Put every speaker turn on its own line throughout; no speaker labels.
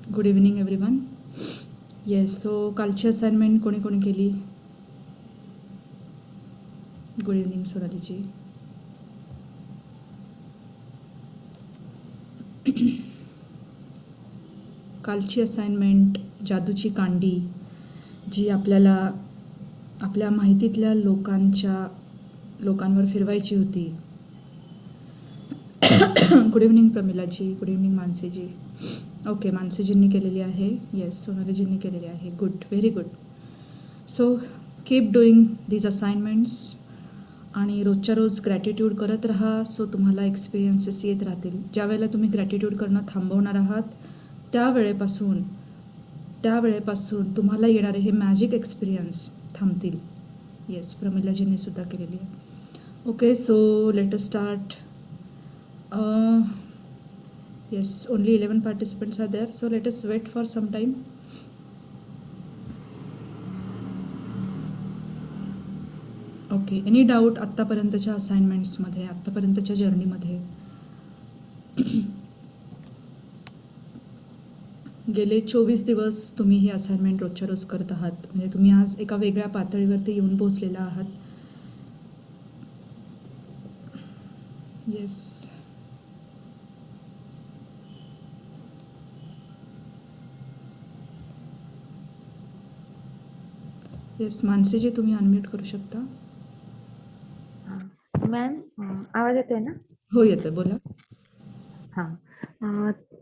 Good evening everyone. Yes, so कालची assignment कोणी कोणी केली? Good evening Sonaliji. कालची असाइनमेंट जादूची कांडी, जी आपल्याला आपल्या माहितीतल्या लोकांवर फिरवायची होती. Good evening Pramilaji. Good evening Mansiji. Okay, मानसीजींनी केलेली आहे. येस, सोनालीजींनी केलेली आहे. Good, very good. So keep doing these assignments आणि रोजच्या रोज ग्रॅटिट्यूड करत राहा. सो तुम्हाला एक्सपिरियन्सेस येत राहतील. ज्यावेळेला तुम्ही ग्रॅटिट्यूड करणं थांबवणार आहात त्यावेळेपासून तुम्हाला येणारे हे मॅजिक एक्सपिरियन्स थांबतील. येस, प्रमिलाजींनी सुद्धा केलेली आहे. Okay, so let us start. Yes, only 11 participants are there, so let us wait for some time. Okay, any doubt आत्तापर्यंतच्या असाइनमेंट्समध्ये, आत्तापर्यंतच्या जर्नीमध्ये? गेले 24 दिवस तुम्ही ही असाइनमेंट रोजच्या रोज करत आहात. म्हणजे तुम्ही आज एका वेगळ्या पातळीवरती येऊन पोहोचलेला आहात. येस, येस, मानसीजी तुम्ही अनम्यूट करू शकता.
मॅम, आवाज येतोय ना?
हो, येतोय, बोला.
हा,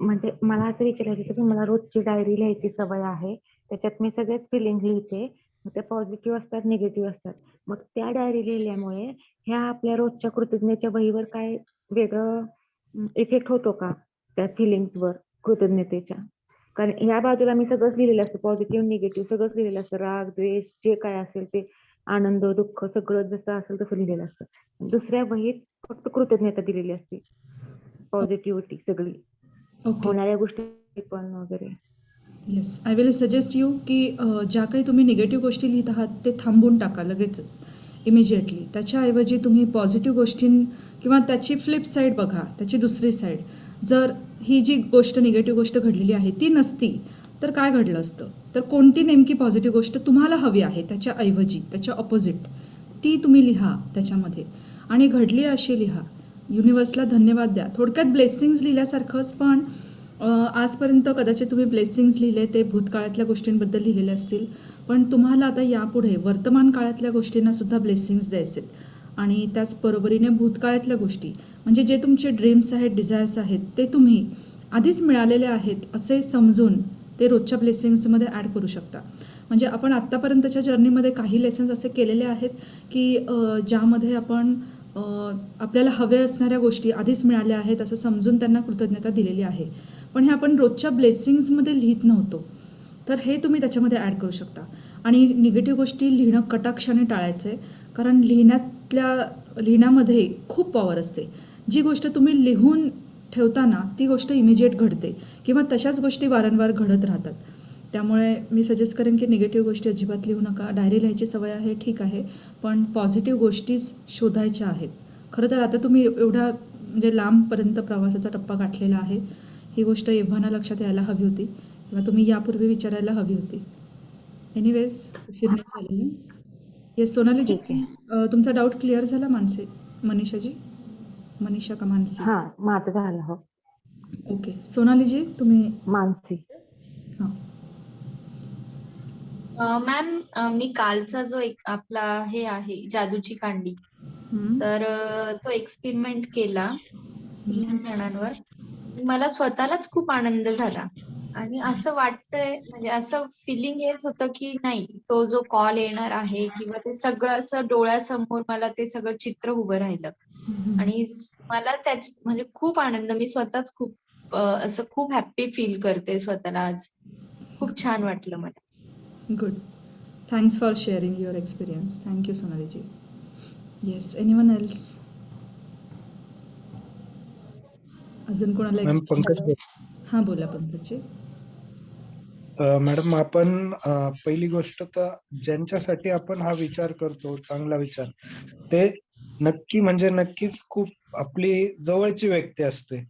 म्हणजे मला असं विचारायचं होतं की मला रोजची डायरी लिहायची सवय आहे. त्याच्यात मी सगळेच फिलिंग लिहिते. ते पॉझिटिव्ह असतात, निगेटिव्ह असतात. मग त्या डायरी लिहिल्यामुळे ह्या आपल्या रोजच्या कृतज्ञतेच्या वहीवर काय वेगळं इफेक्ट होतो का त्या फिलिंग्सवर, कृतज्ञतेच्या? कारण या बाजूला मी सगळंच लिहिलेलं असतं, पॉझिटिव्ह निगेटिव्ह सगळंच लिहिलेलं असतं, राग द्वेष जे काय असेल ते, आनंद दुःख सगळं जसं असेल तसं लिहिलेलं असतं. दुसऱ्या वहीत फक्त कृतज्ञता दिलेली असते, पॉझिटिव्हिटी सगळी,
ओके,
होणाऱ्या गोष्टी पण वगैरे.
Yes, I will suggest you की ज्या काही तुम्ही निगेटिव्ह गोष्टी लिहित आहात ते थांबवून टाका लगेचच, इमिजिएटली. त्याच्याऐवजी तुम्ही पॉझिटिव्ह किंवा त्याची फ्लिप साईड बघा, त्याची दुसरी साईड. जर ही जी गोष्ट, निगेटिव्ह गोष्ट घडलेली आहे ती नसती तर काय घडलं असतं? तर कोणती नेमकी पॉझिटिव्ह गोष्ट तुम्हाला हवी आहे त्याच्याऐवजी, त्याच्या ऑपोजिट, ती तुम्ही लिहा त्याच्यामध्ये. आणि घडली अशी लिहा. युनिवर्सला धन्यवाद द्या. थोडक्यात ब्लेसिंग्स लिहिल्यासारखंच, पण आजपर्यंत कदाचित तुम्ही ब्लेसिंग्स लिहिले ते भूतकाळातल्या गोष्टींबद्दल लिहिलेले असतील, पण तुम्हाला आता यापुढे वर्तमान काळातल्या गोष्टींना सुद्धा ब्लेसिंग्स द्यायचे. आणि त्याच बरोबरीने भूतकाळातल्या गोष्टी, म्हणजे जे तुमचे ड्रीम्स आहेत, डिझायर्स आहेत, ते तुम्ही आधीच मिळालेले आहेत असे समजून ते रोजच्या ब्लेसिंग्समध्ये ॲड करू शकता. म्हणजे आपण आत्तापर्यंतच्या जर्नीमध्ये काही लेसन्स असे केलेले आहेत की ज्यामध्ये आपण आपल्याला हव्या असणाऱ्या गोष्टी आधीच मिळाल्या आहेत असं समजून त्यांना कृतज्ञता दिलेली आहे. पण हे आपण रोजच्या ब्लेसिंग्समध्ये लिहित नव्हतो. तर हे तुम्ही त्याच्यामध्ये ॲड करू शकता. आणि निगेटिव्ह गोष्टी लिहिणं कटाक्षाने टाळायचं आहे, कारण लिहिण्यामध्ये खूप पॉवर असते. जी गोष्ट तुम्ही लिहून ठेवताना ती गोष्ट इमिजिएट घडते किंवा तशाच गोष्टी वारंवार घडत राहतात. त्यामुळे मी सजेस्ट करेन की निगेटिव्ह गोष्टी अजिबात लिहू नका. डायरी लिहायची सवय आहे, ठीक आहे, पण पॉझिटिव्ह गोष्टीच शोधायच्या आहेत. खरं तर आता तुम्ही एवढा म्हणजे लांबपर्यंत प्रवासाचा टप्पा गाठलेला आहे. ही गोष्ट एव्हाना लक्षात यायला हवी होती किंवा तुम्ही यापूर्वी विचारायला हवी होती. एनिवेज, उशीर नाही झालेला. येस, सोनालीजी,
ठीक आहे.
तुमचा डाऊट क्लिअर झाला? मनीषाजी, मनीषा का मानसी?
हा, माझं झालं. हो,
ओके, सोनालीजी तुम्ही.
मानसी.
हां,
मॅम, मी कालचा जो एक आपला हे आहे जादूची कांडी, तर तो एक्सपेरिमेंट केला 3 जणांवर. मला स्वतःलाच खूप आनंद झाला आणि असं वाटतंय, म्हणजे असं फिलिंग येत होतं की नाही, तो जो कॉल येणार आहे किंवा ते सगळं असं डोळ्यासमोर मला ते सगळं चित्र उभं राहिलं आणि मला म्हणजे खूप आनंद, मी स्वतःच खूप असं खूप हॅप्पी फील करते स्वतःला आज. खूप छान वाटलं मला.
Good. Thanks for sharing your experience. Thank you Sonaliji. Yes, anyone else? अजून कोणाला
मॅम, पंकज
हां, बोला पंकजजी.
मॅडम, आपण पहिली गोष्ट तर ज्यांच्यासाठी आपण हा विचार करतो, चांगला विचार, ते नक्की म्हणजे नक्कीच खूप आपली जवळची व्यक्ती असते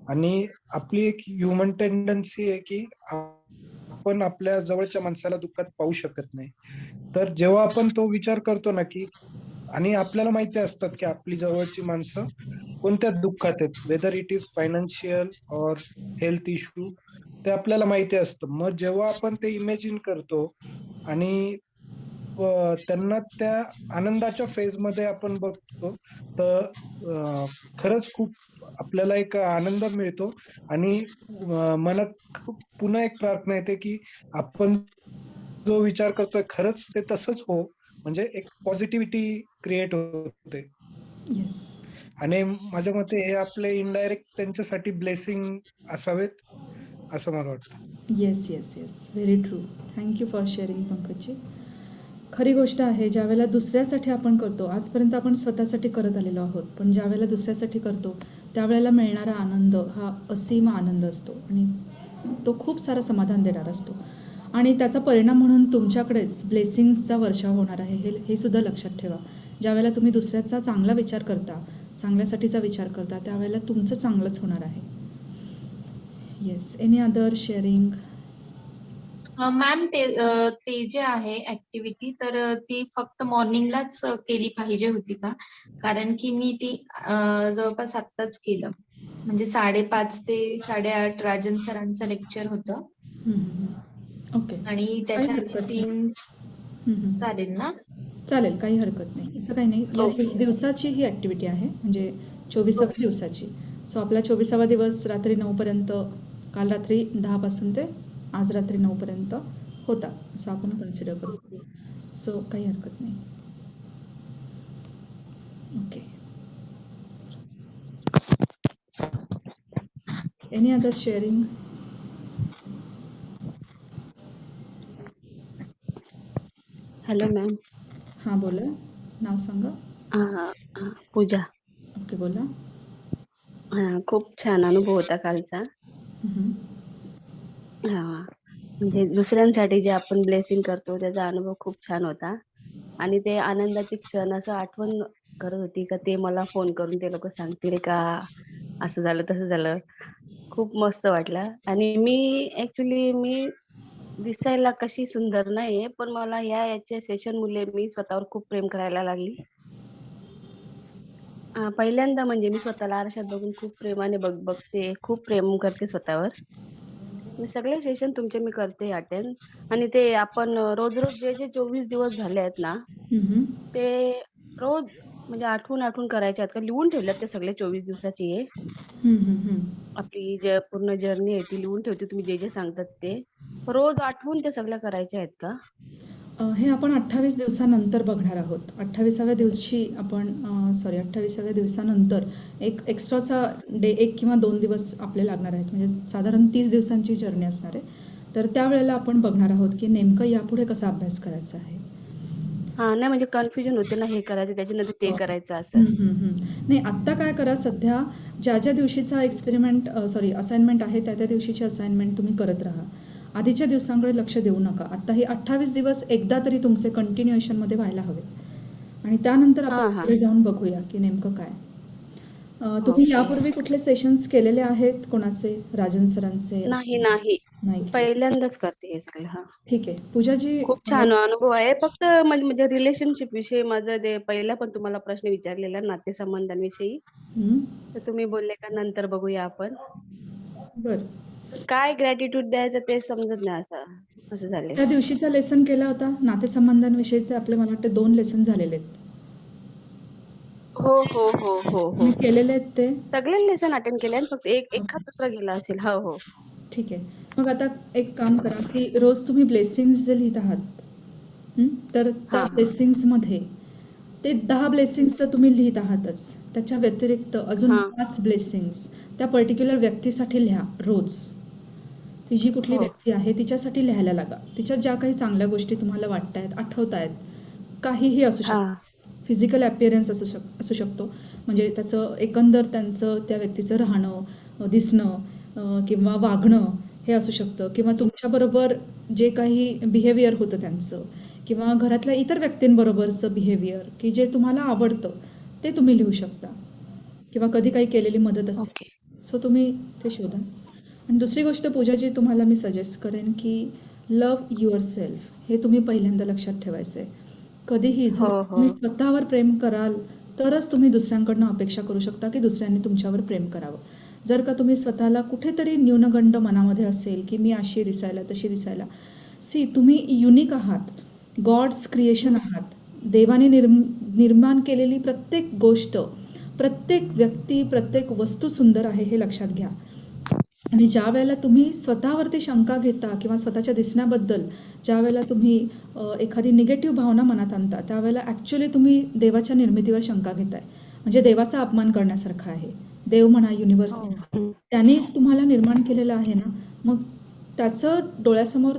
आणि आपली एक ह्युमन टेंडन्सी आहे की आपण आपल्या जवळच्या माणसाला दुःखात पाहू शकत नाही. तर जेव्हा आपण तो विचार करतो ना की आणि आपल्याला माहिती असतात की आपली जवळची माणसं कोणत्या दुःखात आहेत, वेदर इट इज फायनान्शियल और हेल्थ इश्यू, ते आपल्याला माहिती असतं. मग जेव्हा आपण ते इमॅजिन करतो आणि त्यांना त्या आनंदाच्या फेजमध्ये आपण बघतो, तर खरंच खूप आपल्याला एक आनंद मिळतो आणि मनात पुन्हा एक प्रार्थना येते की आपण जो विचार करतोय खरंच ते तसंच हो, म्हणजे एक पॉझिटिव्हिटी क्रिएट होते.
येस.
आणि माझ्या मते हे आपले इनडायरेक्ट त्यांच्यासाठी ब्लेसिंग असावेत, असं मला वाटतं.
Yes, yes, yes. Very true. Thank you for sharing Pankajji. खरी गोष्ट आहे, ज्यावेळेला दुसऱ्यासाठी आपण करतो, आजपर्यंत आपण स्वतःसाठी करत आलेलो आहोत, पण ज्यावेळेला दुसऱ्यासाठी करतो, त्यावेळेला मिळणारा आनंद हा असीम आनंद असतो आणि तो खूप सारा समाधान देणारा असतो आणि त्याचा परिणाम म्हणून तुमच्याकडेच ब्लेसिंग्सचा वर्षाव होणार आहे, हे सुद्धा लक्षात ठेवा. ज्यावेळेला तुम्ही दुसऱ्याचा चांगला विचार करता, चांगल्यासाठीचा विचार करता, त्यावेळेला तुमचं चांगलंच होणार आहे. Yes. Any other sharing?
Ma'am ते जे आहे ऍक्टिव्हिटी तर ती फक्त मॉर्निंगलाच केली पाहिजे होती का? कारण की मी ती जवळपास आत्ताच केलं. म्हणजे 5:30 ते 8:30 राजन सरांचं लेक्चर होतं
ओके.
आणि
काही
त्याच्या
हरकत नाही.
3
हम्म.
चालेल ना?
चालेल, काही हरकत नाही. असं काही नाही. दिवसाची ही ॲक्टिव्हिटी आहे, म्हणजे 24व्या दिवसाची. सो आपला 24वा दिवस रात्री 9पर्यंत, काल रात्री 10 पासून ते आज रात्री 9पर्यंत होता, असं आपण कन्सिडर करू. सो काही हरकत नाही. Okay. Any other sharing?
Hello ma'am.
हां, बोला. नाव सांगा.
पूजा.
ओके, बोला.
खूप छान अनुभव होता कालचा.
हम्म.
म्हणजे दुसऱ्यांसाठी जे आपण ब्लेसिंग करतो त्याचा अनुभव खूप छान होता आणि ते आनंदाचे क्षण असं आठवण करत होती का ते मला फोन करून ते लोक सांगतील का असं झालं तसं झालं. खूप मस्त वाटलं आणि मी दिसायला कशी सुंदर नाहीये, पण मला याचे सेशन मुले मी स्वतःवर खूप प्रेम करायला लागली. पहिल्यांदा म्हणजे मी स्वतःला आरशात बघून खूप प्रेमाने बघते, खूप प्रेम करते स्वतःवर. मी सगळे सेशन तुमचे मी करते अटेंड आणि ते आपण रोज जे 24 दिवस झाले आहेत ना,
हम्म.
ते रोज म्हणजे आठवून करायचे आहेत का लिहून ठेवल्यात ते सगळे 24 दिवसाची आहे.
हम्म.
आपली जे पूर्ण जर्नी आहे ती लिहून ठेवते तुम्ही जे सांगतात ते. रोज आठवून ते सगळ्या करायच्या आहेत का?
हे आपण 28 दिवसानंतर बघणार आहोत. 28व्या दिवशी आपण 28व्या दिवसानंतर एक एक्स्ट्राचा डे 1 किंवा 2 दिवस आपले लागणार आहेत. म्हणजे साधारण 30 दिवसांची जर्नी असणार आहे. तर त्यावेळेला आपण बघणार आहोत की नेमकं यापुढे कसा अभ्यास करायचा आहे.
नाही म्हणजे कन्फ्युजन होते ना, हे करायचं त्याच्यानंतर ते करायचं असं.
नाही, आत्ता काय करा, सध्या ज्या दिवशीचा असाइनमेंट आहे त्या दिवशीची असाइनमेंट तुम्ही करत राहा. आधीच्या दिवसांकडे लक्ष देऊ नका. आत्ता हे 28 दिवस एकदा तरी तुमचे कंटिन्युएशनमध्ये व्हायला हवे आणि त्यानंतर आपण पुढे जाऊन बघूया की नेमकं काय. तुम्ही यापूर्वी कुठले सेशन्स केलेले आहेत कोणाचे? राजन सरांचे?
नाही
नाही केले.
पहिल्यांदाच करते हे सगळं.
ठीक आहे. पूजाजी,
खूप छान अनुभव आहे. फक्त म्हणजे रिलेशनशिप विषयी माझं ते पहिला पण तुम्हाला प्रश्न विचारलेला नातेसंबंधांविषयी, तर तुम्ही बोलले का नंतर बघूया आपण.
बरं.
काय ग्रॅटिट्यूड द्यायचं ते समजत नाही असं झालंय.
त्या दिवशीचा लेसन केला होता नातेसंबंधांविषयीचे आपले, मला वाटतं 2 लेसन झालेले आहेत.
हो.
तुम्ही केलेले आहेत ते?
सगळे लेसन अटेंड केले आणि फक्त एखाद दुसरा गेला असेल. हो.
ठीक आहे. मग आता एक काम करा की रोज तुम्ही ब्लेसिंग्स जे लिहित आहात, तर त्या ब्लेसिंग्समध्ये ते 10 ब्लेसिंग्स तर तुम्ही लिहित आहातच, त्याच्या व्यतिरिक्त अजून 5 ब्लेसिंग्स त्या पर्टिक्युलर व्यक्तीसाठी लिहा रोज. ती जी कुठली व्यक्ती आहे तिच्यासाठी लिहायला लागा. तिच्या ज्या काही चांगल्या गोष्टी तुम्हाला वाटतायत, आठवतायत, काहीही असू शकतं. फिजिकल ॲपिअरन्स असू शकतो, म्हणजे त्याचं एकंदर त्यांचं त्या व्यक्तीचं राहणं, दिसणं किंवा वागणं हे असू शकतं, किंवा तुमच्याबरोबर जे काही बिहेवियर होतं त्यांचं, किंवा घरातल्या इतर व्यक्तींबरोबरचं बिहेवियर की जे तुम्हाला आवडतं ते तुम्ही लिहू शकता. किंवा कधी काही केलेली मदत असेल.
ओके.
सो तुम्ही ते शोधा. आणि दुसरी गोष्ट पूजा जी तुम्हाला मी सजेस्ट करेन की लव्ह युअर सेल्फ हे तुम्ही पहिल्यांदा लक्षात ठेवायचं आहे. कधीही जर
हो,
तुम्ही
हो.
स्वतःवर प्रेम कराल तरच तुम्ही दुसऱ्यांकडनं अपेक्षा करू शकता की दुसऱ्यांनी तुमच्यावर प्रेम करावं. जर का तुम्ही स्वतःला कुठेतरी न्यूनगंड मनामध्ये असेल की मी अशी दिसायला तशी दिसायला, तुम्ही युनिक आहात, गॉड्स क्रिएशन आहात. देवाने निर्माण केलेली प्रत्येक गोष्ट, प्रत्येक व्यक्ती, प्रत्येक वस्तू सुंदर आहे हे लक्षात घ्या. आणि ज्या वेळेला तुम्ही स्वतःवरती शंका घेता किंवा स्वतःच्या दिसण्याबद्दल ज्या वेळेला तुम्ही एखादी निगेटिव्ह भावना मनात आणता, त्यावेळेला ॲक्च्युली तुम्ही देवाच्या निर्मितीवर शंका घेताय. म्हणजे देवाचा अपमान करण्यासारखा आहे. देव म्हणा, युनिव्हर्स म्हणा,
हं.
त्याने तुम्हाला निर्माण केलेलं आहे ना, मग त्याचं डोळ्यासमोर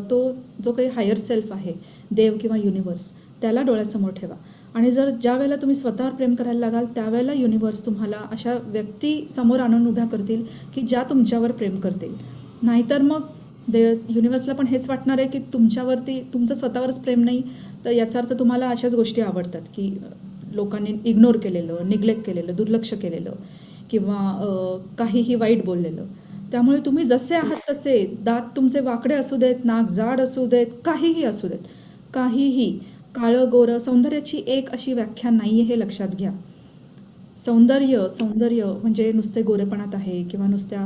तो जो काही हायर सेल्फ आहे, देव किंवा युनिव्हर्स, त्याला डोळ्यासमोर ठेवा. आणि जर ज्या वेळेला तुम्ही स्वतःवर प्रेम करायला लागाल त्यावेळेला युनिव्हर्स तुम्हाला अशा व्यक्ती समोर आणून उभ्या करतील की ज्या तुमच्यावर प्रेम करतील. नाहीतर मग युनिव्हर्सला पण हेच वाटणार आहे की तुमच्यावरती तुमचं स्वतःवरच प्रेम नाही, तर याचा अर्थ तुम्हाला अशाच गोष्टी आवडतात की लोकांनी इग्नोर केलेलं, निग्लेक्ट केलेलं, दुर्लक्ष केलेलं किंवा काहीही वाईट बोललेलं. त्यामुळे तुम्ही जसे आहात तसे, दात तुमचे वाकडे असू देत, नाक जाड असू देत, काहीही असू देत, काहीही, काळं गोरं, सौंदर्याची एक अशी व्याख्या नाही आहे हे लक्षात घ्या. सौंदर्य म्हणजे नुसते गोरेपणात आहे किंवा नुसत्या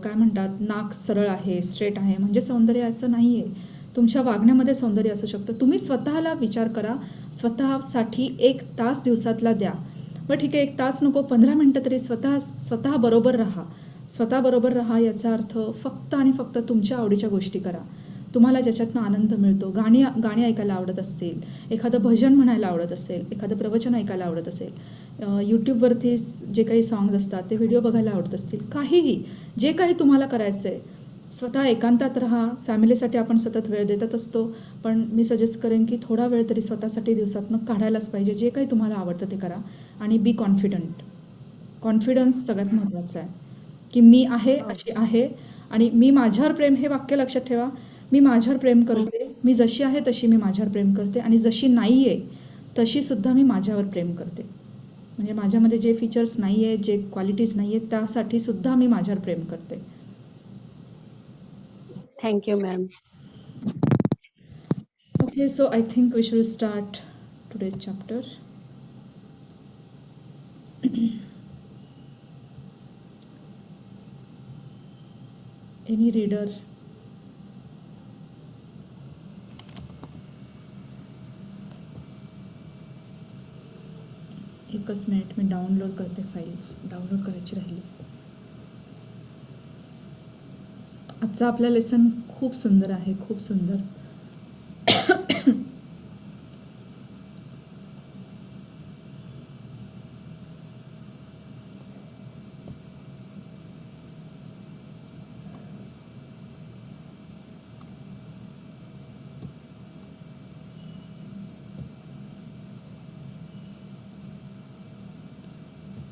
काय म्हणतात नाक सरळ आहे, स्ट्रेट आहे म्हणजे सौंदर्य असं नाही आहे. तुमच्या वागण्यामध्ये सौंदर्य असू शकतं. तुम्ही स्वतःला विचार करा, स्वतःसाठी 1 तास दिवसातला द्या. बरं ठीक आहे, 1 तास नको, 15 मिनटं तरी स्वतःबरोबर राहा. स्वतःबरोबर राहा याचा अर्थ फक्त आणि फक्त तुमच्या आवडीच्या गोष्टी करा. तुम्हाला ज्याच्यातनं आनंद मिळतो. गाणी ऐकायला आवडत असतील, एखादं भजन म्हणायला आवडत असेल, एखादं प्रवचन ऐकायला आवडत असेल, यूट्यूबवरती जे काही सॉंग्स असतात ते व्हिडिओ बघायला आवडत असतील, काहीही जे काही तुम्हाला करायचं आहे, स्वतः एकांतात राहा. फॅमिलीसाठी आपण सतत वेळ देतच असतो, पण मी सजेस्ट करेन की थोडा वेळ तरी स्वतःसाठी दिवसातनं काढायलाच पाहिजे. जे काही तुम्हाला आवडतं ते करा आणि बी कॉन्फिडंट. कॉन्फिडन्स सगळ्यात महत्त्वाचा आहे की मी आहे अशी आहे आणि मी माझ्यावर प्रेम, हे वाक्य लक्षात ठेवा. मी माझ्यावर प्रेम करते, मी जशी आहे तशी मी माझ्यावर प्रेम करते आणि जशी नाही आहे तशी सुद्धा मी माझ्यावर प्रेम करते. म्हणजे माझ्यामध्ये जे फीचर्स नाही आहेत, जे क्वालिटीज नाही आहेत, त्यासाठी सुद्धा मी माझ्यावर प्रेम करते.
Thank you ma'am.
Okay, so I think we should start today's chapter. Any reader? एकच मिनिट, मी डाउनलोड करते फाईल. डाउनलोड करायची राहिली. आजचा आपला लेसन खूप सुंदर आहे, खूप सुंदर.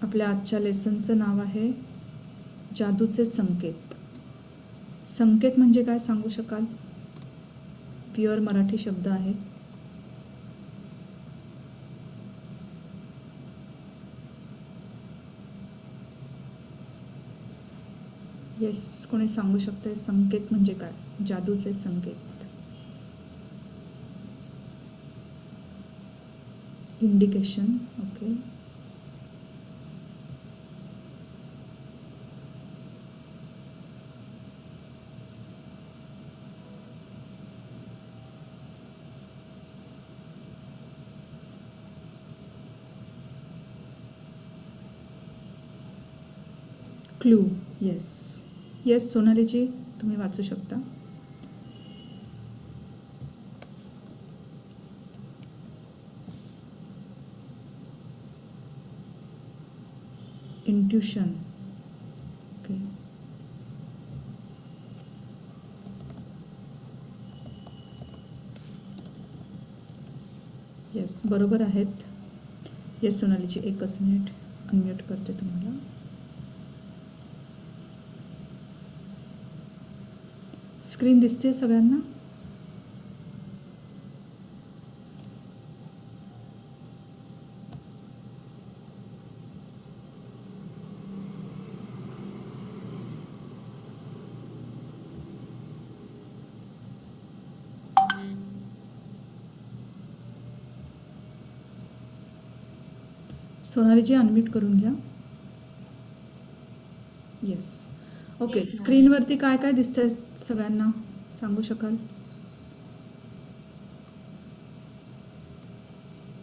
आपल्या आजच्या लेसनचं नाव आहे जादूचे संकेत. संकेत म्हणजे काय सांगू शकाल? प्युअर मराठी शब्द आहे. येस, कोणी सांगू शकते संकेत म्हणजे काय? जादूचे संकेत, indication. Okay, clue. Yes yes, Sonaliji तुम्ही वाचू शकता. इंट्युशन. ओके, येस बरोबर आहेत. येस सोनालीजी, एकच मिनिट अनम्यूट करते तुम्हाला. स्क्रीन दिसते सगळ्यांना? सोनालीजी अनम्यूट करून घ्या. येस. ओके.
Yes, ma'am.
स्क्रीनवरती काय काय दिसतंय सगळ्यांना सांगू शकाल?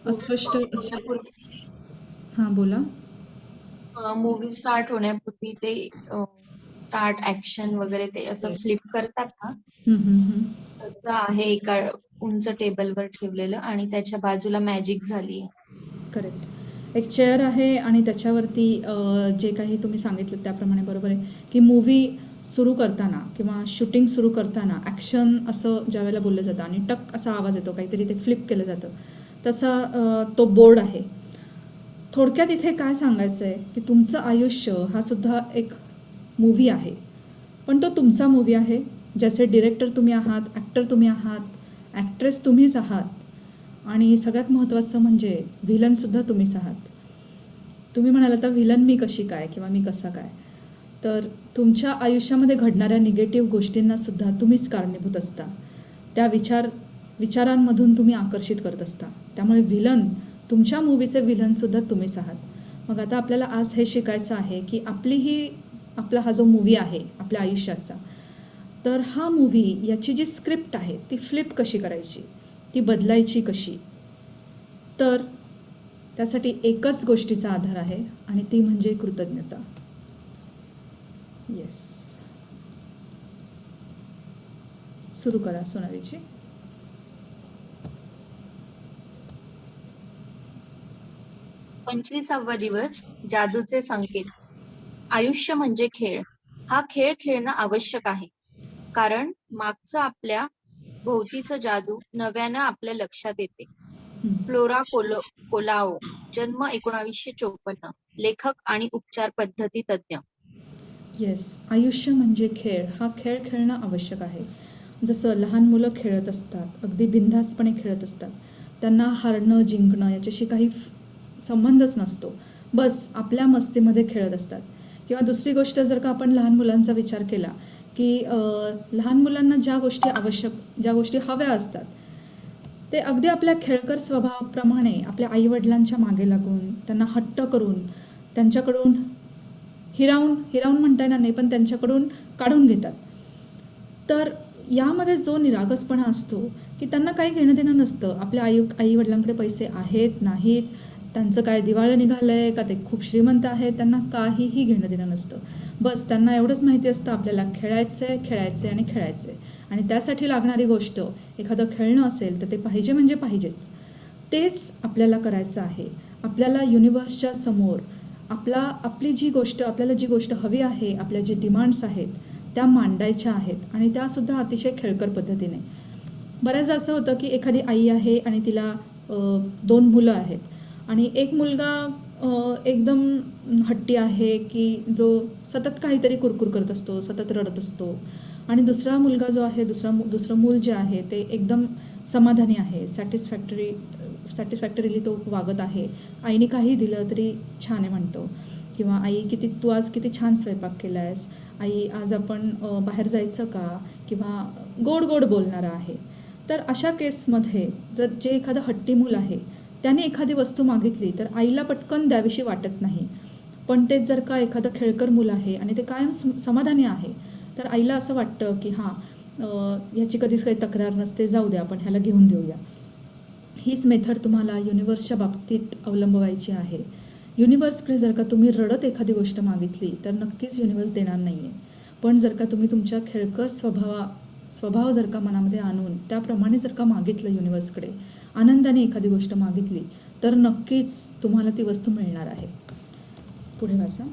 अस्पष्ट हां बोला.
मूवी स्टार्ट होण्यापूर्वी ते स्टार्ट ॲक्शन वगैरे ते असं
Yes.
फ्लिप करतात ना,
हं, हं, हं.
तसं आहे एका उंच टेबलवर ठेवलेलं आणि त्याच्या बाजूला मॅजिक झालीये.
करेक्ट. एक चेअर आहे आणि त्याच्यावरती जे काही तुम्ही सांगितलं त्याप्रमाणे बरोबर आहे की मूव्ही सुरू करताना किंवा शूटिंग सुरू करताना ॲक्शन असं ज्यावेळेला बोललं जातं आणि टक असा आवाज येतो, काहीतरी ते फ्लिप केलं जातं, तसा तो बोर्ड आहे. थोडक्यात इथे काय सांगायचं आहे की तुमचं आयुष्य हा सुद्धा एक मूव्ही आहे, पण तो तुमचा मूव्ही आहे. ज्याचे डिरेक्टर तुम्ही आहात, ॲक्टर तुम्ही आहात, ॲक्ट्रेस तुम्हीच आहात आणि सगळ्यात महत्त्वाचं म्हणजे व्हिलनसुद्धा तुम्हीच आहात. तुम्ही म्हणाल तर व्हिलन मी कशी काय किंवा मी कसा काय, तर तुमच्या आयुष्यामध्ये घडणाऱ्या निगेटिव्ह गोष्टींनासुद्धा तुम्हीच कारणीभूत असता. त्या विचारांमधून तुम्ही आकर्षित करत असता. त्यामुळे व्हिलन, तुमच्या मूव्हीचे व्हिलनसुद्धा तुम्हीच आहात. मग आता आपल्याला आज हे शिकायचं आहे की आपला हा जो मूव्ही आहे आपल्या आयुष्याचा, तर हा मूव्ही याची जी स्क्रिप्ट आहे ती फ्लिप कशी करायची, ती बदलायची कशी. तर त्यासाठी एकच गोष्टीचा आधार आहे आणि ती म्हणजे कृतज्ञता. येस. सुरू करा सोनालीजी.
पंचवीसावा दिवस. जादूचे संकेत. आयुष्य म्हणजे खेळ. हा खेळ खेळणं आवश्यक आहे, कारण मागचं आपल्या भोवतीचं जादू नव्यानं आपल्या लक्षात येते. फ्लोरा कोलाओ, जन्म 1954, लेखक आणि उपचार पद्धती तज्ज्ञ.
येस. आयुष्य म्हणजे खेळ. हा खेळ खेळणं आवश्यक आहे. जसं लहान मुलं खेळत असतात, अगदी बिनधास्तपणे खेळत असतात. त्यांना हारणं जिंकणं याच्याशी काही संबंधच नसतो. बस आपल्या मस्तीमध्ये खेळत असतात. किंवा दुसरी गोष्ट जर का आपण लहान मुलांचा विचार केला की लहान मुलांना ज्या गोष्टी हव्या असतात ते अगदी आपल्या खेळकर स्वभावाप्रमाणे आपल्या आईवडिलांच्या मागे लागून, त्यांना हट्ट करून, त्यांच्याकडून हिरावून म्हणता येणार नाही, पण त्यांच्याकडून काढून घेतात. तर यामध्ये जो निरागसपणा असतो की त्यांना काही घेणं देणं नसतं. आपल्या आईवडिलांकडे पैसे आहेत, नाहीत, त्यांचं काय दिवाळं निघालं आहे का, ते खूप श्रीमंत आहेत, त्यांना काहीही घेणं देणं नसतं. बस त्यांना एवढंच माहिती असतं आपल्याला खेळायचं आणि त्यासाठी लागणारी गोष्ट एखादं खेळणं असेल तर ते पाहिजे म्हणजे पाहिजेच. तेच आपल्याला करायचं आहे. आपल्याला युनिव्हर्सच्या समोर आपल्याला जी गोष्ट हवी आहे, आपल्या जे डिमांड्स आहेत त्या मांडायच्या आहेत आणि त्यासुद्धा अतिशय खेळकर पद्धतीने. बऱ्याचदा असं होतं की एखादी आई आहे आणि तिला 2 मुलं आहेत आणि एक मुलगा एकदम हट्टी आहे की जो सतत काहीतरी कुरकुर करत असतो, सतत रडत असतो आणि दुसरा मुलगा जो आहे, दुसरं मूल जे आहे ते एकदम समाधानी आहे, सॅटिस्फॅक्टरीली तो वागत आहे. आईने काही दिलं तरी छान आहे म्हणतो किंवा तू आज किती छान स्वयंपाक केला आहेस, आई आज आपण बाहेर जायचं का, किंवा गोड गोड बोलणारा आहे. तर अशा केसमध्ये जर जे एखादं हट्टी मूल आहे त्याने एखादी वस्तू मागितली तर आईला पटकन द्यावीशी वाटत नाही. पण तेच जर का एखादं खेळकर मूल आहे आणि ते कायम समाधानी आहे तर आईला असं वाटतं की ह्याची कधीच काही तक्रार नसते, जाऊ द्या आपण ह्याला घेऊन देऊया. हीच मेथड तुम्हाला युनिव्हर्सच्या बाबतीत अवलंबवायची आहे. युनिव्हर्सकडे जर का तुम्ही रडत एखादी गोष्ट मागितली तर नक्कीच युनिव्हर्स देणार नाही आहे. पण जर का तुम्ही तुमच्या खेळकर स्वभाव जर का मनामध्ये आणून त्याप्रमाणे जर का मागितलं युनिव्हर्सकडे, आनंदाने एखादी गोष्ट मागितली तर नक्कीच तुम्हाला ती वस्तू मिळणार आहे. पुढे वाचा.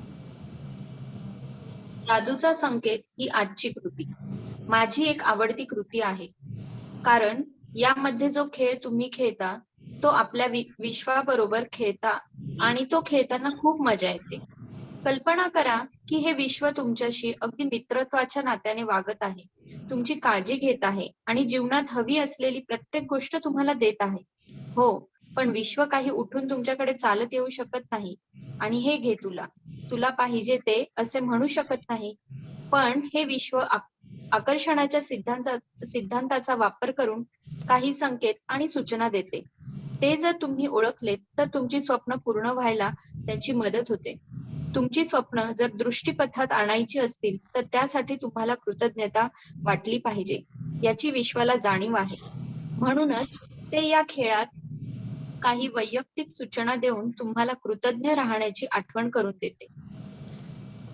जादूचा संकेत ही आजची कृती. माझी एक आवडती कृती आहे, कारण यामध्ये जो खेळ तुम्ही खेळता तो आपल्या विश्वाबरोबर खेळता आणि तो खेळताना खूप मजा येते. कल्पना करा की हे विश्व तुमच्याशी अगदी मित्रत्वाच्या नात्याने वागत आहे, तुमची काळजी घेत आहे आणि जीवनात हवी असलेली प्रत्येक गोष्ट तुम्हाला देत आहे. हो, पण विश्व काही उठून तुमच्याकडे चालत येऊ शकत नाही आणि हे घे तुला पाहिजे ते असे म्हणू शकत नाही. पण हे विश्व आकर्षणाच्या सिद्धांताचा वापर करून काही संकेत आणि सूचना देते. ते जर तुम्ही ओळखलेत तर तुमची स्वप्न पूर्ण व्हायला त्याची मदत होते. तुमची स्वप्न जर दृष्टीपथात आणायची असतील तर त्यासाठी तुम्हाला कृतज्ञता वाटली पाहिजे याची विश्वाला जाणीव आहे. म्हणूनच ते या खेळात काही वैयक्तिक सूचना देऊन तुम्हाला कृतज्ञ राहण्याची आठवण करून देते.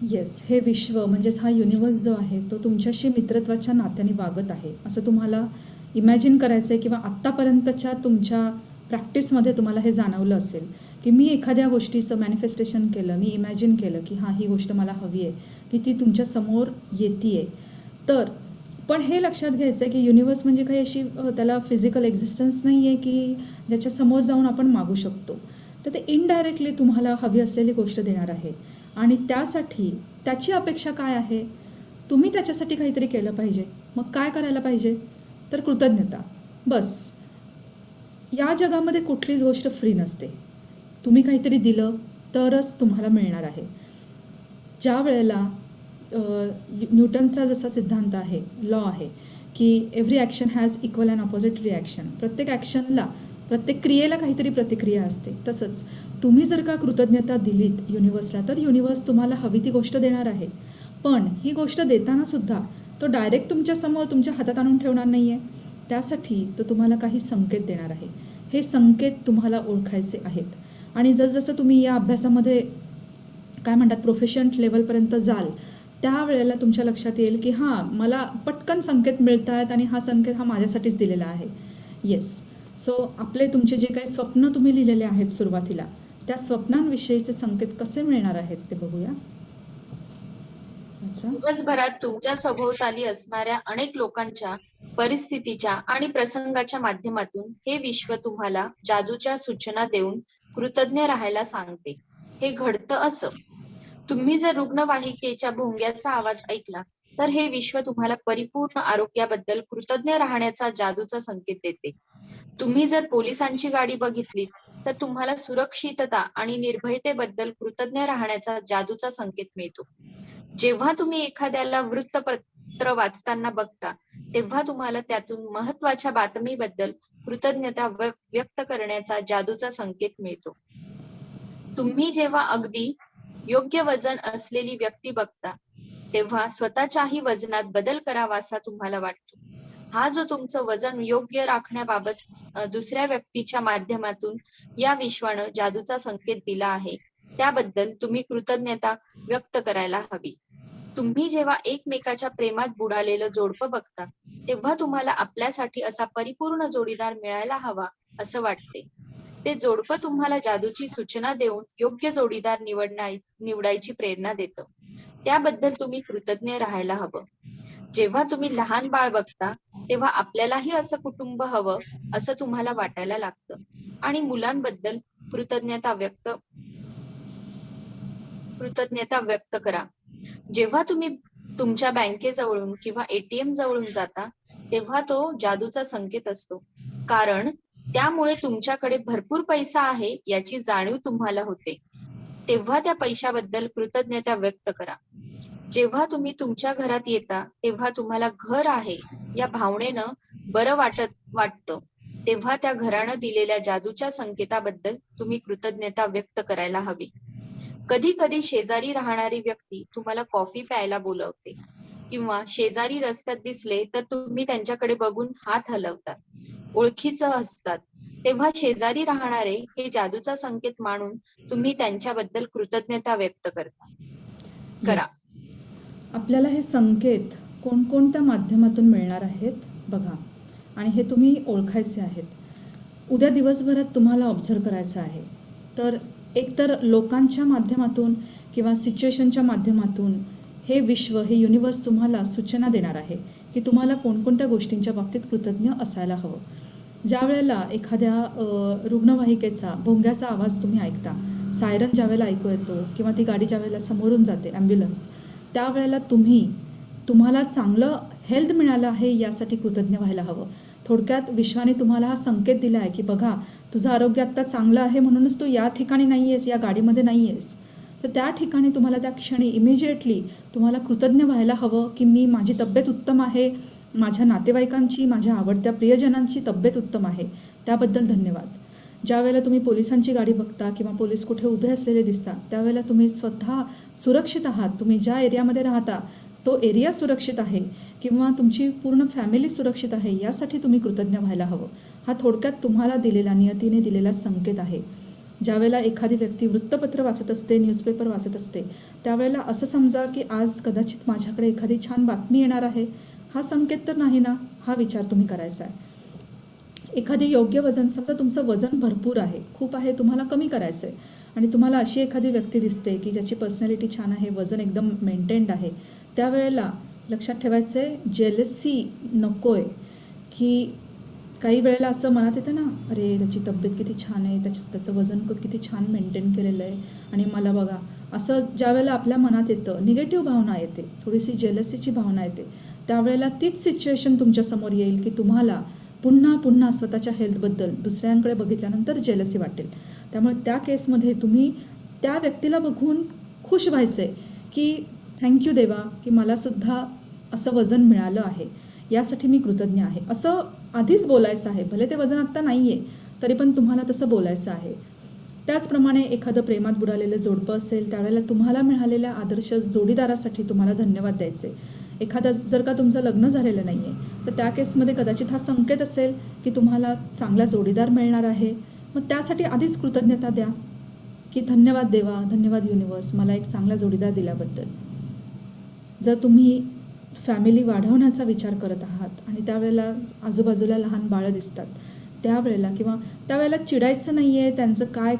येस, हे विश्व म्हणजेच हा युनिवर्स जो आहे तो तुमच्याशी मित्रत्वाच्या नात्याने वागत आहे असं तुम्हाला इमॅजिन करायचं आहे किंवा आत्तापर्यंतच्या तुमच्या प्रॅक्टिसमध्ये तुम्हाला हे जाणवलं असेल की मी एखाद्या गोष्टीचं मॅनिफेस्टेशन केलं, मी इमॅजिन केलं की हां ही गोष्ट मला हवी आहे की ती तुमच्या समोर येते. तर पण हे लक्षात घ्यायचं आहे की युनिवर्स म्हणजे काही अशी त्याला फिजिकल एक्झिस्टन्स नाही आहे की ज्याच्या समोर जाऊन आपण मागू शकतो. तर ते इनडायरेक्टली तुम्हाला हवी असलेली गोष्ट देणार आहे आणि त्यासाठी त्याची अपेक्षा काय आहे? तुम्ही त्याच्यासाठी काहीतरी केलं पाहिजे. मग काय करायला पाहिजे? तर कृतज्ञता. बस. या जगामध्ये कुठलीच गोष्ट फ्री नसते. तुम्ही काहीतरी दिलं तरच तुम्हाला मिळणार आहे. ज्या वेळेला न्यूटनचा जसा सिद्धांत आहे, लॉ आहे की every action has equal and opposite reaction. प्रत्येक ॲक्शनला, प्रत्येक क्रियेला काहीतरी प्रतिक्रिया असते. तसंच तुम्ही जर का कृतज्ञता दिलीत युनिवर्सला तर युनिवर्स तुम्हाला हवी ती गोष्ट देणार आहे. पण ही गोष्ट देताना सुद्धा तो डायरेक्ट तुमच्यासमोर तुमच्या हातात आणून ठेवणार नाही आहे. त्यासाठी तो तुम्हाला काही संकेत देणार आहे. हे संकेत तुम्हाला ओळखायचे आहेत आणि जसजसं तुम्ही या अभ्यासामध्ये काय म्हणतात प्रोफेशनल लेवलपर्यंत जाल त्यावेळेला तुमच्या लक्षात येईल की हां मला पटकन संकेत मिळत आहेत आणि हा संकेत हा माझ्यासाठीच दिलेला आहे. येस. सो आपले तुमचे जे काही स्वप्न तुम्ही लिहिलेले आहेत सुरुवातीला त्या स्वप्नांविषयीचे संकेत कसे मिळणार आहेत ते बघूया. अच्छा.
दिवसभरात तुमच्या सभोवताली असणाऱ्या अनेक लोकांच्या, परिस्थितीच्या आणि प्रसंगाच्या माध्यमातून हे विश्व तुम्हाला जादूच्या सूचना देऊन कृतज्ञ राहायला सांगते. हे घडतं असं. तुम्ही जर रुग्णवाहिकेच्या भोंग्याचा आवाज ऐकला तर हे विश्व तुम्हाला परिपूर्ण आरोग्याबद्दल कृतज्ञ राहण्याचा जादूचा संकेत देते. तुम्ही जर पोलिसांची गाडी बघितली तर तुम्हाला सुरक्षितता आणि निर्भयतेबद्दल कृतज्ञ राहण्याचा जादूचा संकेत मिळतो. जेव्हा तुम्ही एखाद्याला वृत्तपत्र वाचताना बघता तेव्हा तुम्हाला त्यातून महत्वाच्या बातमीबद्दल कृतज्ञता व्यक्त करण्याचा जादूचा संकेत मिळतो. तुम्ही जेव्हा अगदी योग्य वजन असलेली व्यक्ती बघता तेव्हा स्वतःच्याही वजनात बदल करावासा तुम्हाला वाटतो. हा जो तुमचं वजन योग्य राखण्याबाबत दुसऱ्या व्यक्तीच्या माध्यमातून या विश्वानं जादूचा संकेत दिला आहे त्याबद्दल तुम्ही कृतज्ञता व्यक्त करायला हवी. तुम्ही जेव्हा एकमेकाच्या प्रेमात बुडालेलं जोडपं बघता तेव्हा तुम्हाला आपल्यासाठी असा परिपूर्ण जोडीदार मिळायला हवा असं वाटते. ते जोडपं तुम्हाला जादूची सूचना देऊन योग्य जोडीदार निवडायची प्रेरणा देतं. त्याबद्दल तुम्ही कृतज्ञ राहायला हवं. जेव्हा तुम्ही लहान बाळ बघता तेव्हा आपल्यालाही असं कुटुंब हवं असं तुम्हाला वाटायला लागतं आणि मुलांबद्दल कृतज्ञता व्यक्त करा. जेव्हा तुम्ही तुमच्या बँकेजवळून किंवा एटीएम जवळून जाता तेव्हा तो जादूचा संकेत असतो. कारण त्यामुळे तुमच्याकडे भरपूर पैसा आहे याची जाणीव तुम्हाला होते. तेव्हा त्या पैशाबद्दल कृतज्ञता व्यक्त करा. जेव्हा तुम्ही तुमच्या घरात येता तेव्हा तुम्हाला घर आहे या भावनेनं बरं वाटतं. तेव्हा त्या घरानं दिलेल्या जादूच्या संकेताबद्दल तुम्ही कृतज्ञता व्यक्त करायला हवी. कधी कधी शेजारी राहणारी व्यक्ती तुम्हाला कॉफी प्यायला बोलवते किंवा शेजारी रस्त्यात दिसले तर तुम्ही त्यांच्याकडे बघून हात हलवतात, ओळखीचं असतात. तेव्हा शेजारी राहणारे हे जादूचा संकेत मानून तुम्ही त्यांच्याबद्दल कृतज्ञता व्यक्त करा.
आपल्याला हे संकेत कोणकोणत्या माध्यमातून मिळणार आहेत बघा आणि हे तुम्ही ओळखायचे आहेत. उद्या दिवसभरात तुम्हाला ऑब्झर्व करायचं आहे. तर एकतर लोकांच्या माध्यमातून किंवा सिच्युएशनच्या माध्यमातून हे विश्व, हे युनिवर्स तुम्हाला सूचना देणार आहे की तुम्हाला कोणकोणत्या गोष्टींच्या बाबतीत कृतज्ञ असायला हवं. ज्या वेळेला एखाद्या रुग्णवाहिकेचा भोंग्याचा आवाज तुम्ही ऐकता, सायरन ज्या वेळेला ऐकू येतो किंवा ती गाडी ज्या वेळेला समोरून जाते ॲम्ब्युलन्स, त्यावेळेला तुम्हाला चांगलं हेल्थ मिळालं आहे यासाठी कृतज्ञ व्हायला हवं. थोडक्यात विश्वाने तुम्हाला हा संकेत दिला आहे की बघा तुझं आरोग्य आत्ता चांगलं आहे म्हणूनच तू या ठिकाणी नाही आहेस, या गाडीमध्ये नाही आहेस. तर त्या ठिकाणी तुम्हाला त्या क्षणी इमिजिएटली तुम्हाला कृतज्ञ व्हायला हवं की माझी तब्येत उत्तम आहे, माझ्या नातेवाईकांची, माझ्या आवडत्या प्रियजनांची तब्येत उत्तम आहे, त्याबद्दल धन्यवाद. ज्यावेळेला तुम्ही पोलिसांची गाडी बघता किंवा पोलीस कुठे उभे असलेले दिसतात, त्यावेळेला तुम्ही स्वतः सुरक्षित आहात, तुम्ही ज्या एरियामध्ये राहता तो एरिया सुरक्षित आहे किंवा तुमची पूर्ण फॅमिली सुरक्षित आहे, यासाठी तुम्ही कृतज्ञ व्हायला हवं. हा थोडक्यात तुम्हाला दिलेला, नियतीने दिलेला संकेत आहे. ज्यावेळेला एखादी व्यक्ती वृत्तपत्र वाचत असते, न्यूजपेपर वाचत असते, त्यावेळेला असं समजा की आज कदाचित माझ्याकडे एखादी छान बातमी येणार आहे. हा संकेत तर नाही ना, हा विचार तुम्ही करायचा आहे. एखादी योग्य वजन, समजा तुमचं वजन भरपूर आहे, खूप आहे, तुम्हाला कमी करायचं आहे आणि तुम्हाला अशी एखादी व्यक्ती दिसते की ज्याची पर्सनॅलिटी छान आहे, वजन एकदम मेंटेन्ड आहे, त्यावेळेला लक्षात ठेवायचं आहे, जेलसी नको आहे. की काही वेळेला असं मनात येतं ना, अरे त्याची तब्येत किती छान आहे, त्याचं वजन किती छान मेंटेन केलेलं आहे आणि मला बघा, असं ज्यावेळेला आपल्या मनात येतं, निगेटिव्ह भावना येते, थोडीशी जेलसीची भावना येते, त्यावेळेला तीच सिच्युएशन तुमच्यासमोर येईल की तुम्हाला पुन्हा पुन्हा स्वतःच्या हेल्थबद्दल दुसऱ्यांकडे बघितल्यानंतर जेलसी वाटेल. त्यामुळे त्या केसमध्ये तुम्ही त्या व्यक्तीला बघून खुश व्हायचं आहे की थँक्यू देवा की मलासुद्धा असं वजन मिळालं आहे, यासाठी मी कृतज्ञ आहे, असं आधीच बोलायचं आहे. भले ते वजन आत्ता नाही आहे तरी पण तुम्हाला तसं बोलायचं आहे. त्याचप्रमाणे एखादं प्रेमात बुडालेलं जोडपं असेल, त्यावेळेला तुम्हाला मिळालेल्या आदर्श जोडीदारासाठी तुम्हाला धन्यवाद द्यायचे. एखादं जर का तुमचं लग्न झालेलं नाही आहे तर त्या केसमध्ये कदाचित हा संकेत असेल की तुम्हाला चांगला जोडीदार मिळणार आहे. मग त्यासाठी आधीच कृतज्ञता द्या की धन्यवाद देवा, धन्यवाद युनिवर्स, मला एक चांगला जोडीदार दिल्याबद्दल. जर तुम्ही फॅमिली वाढवण्याचा विचार करत आहात आणि त्यावेळेला आजूबाजूला लहान बाळं दिसतात, त्यावेळेला किंवा त्यावेळेला चिडायचं नाही आहे, त्यांचं काय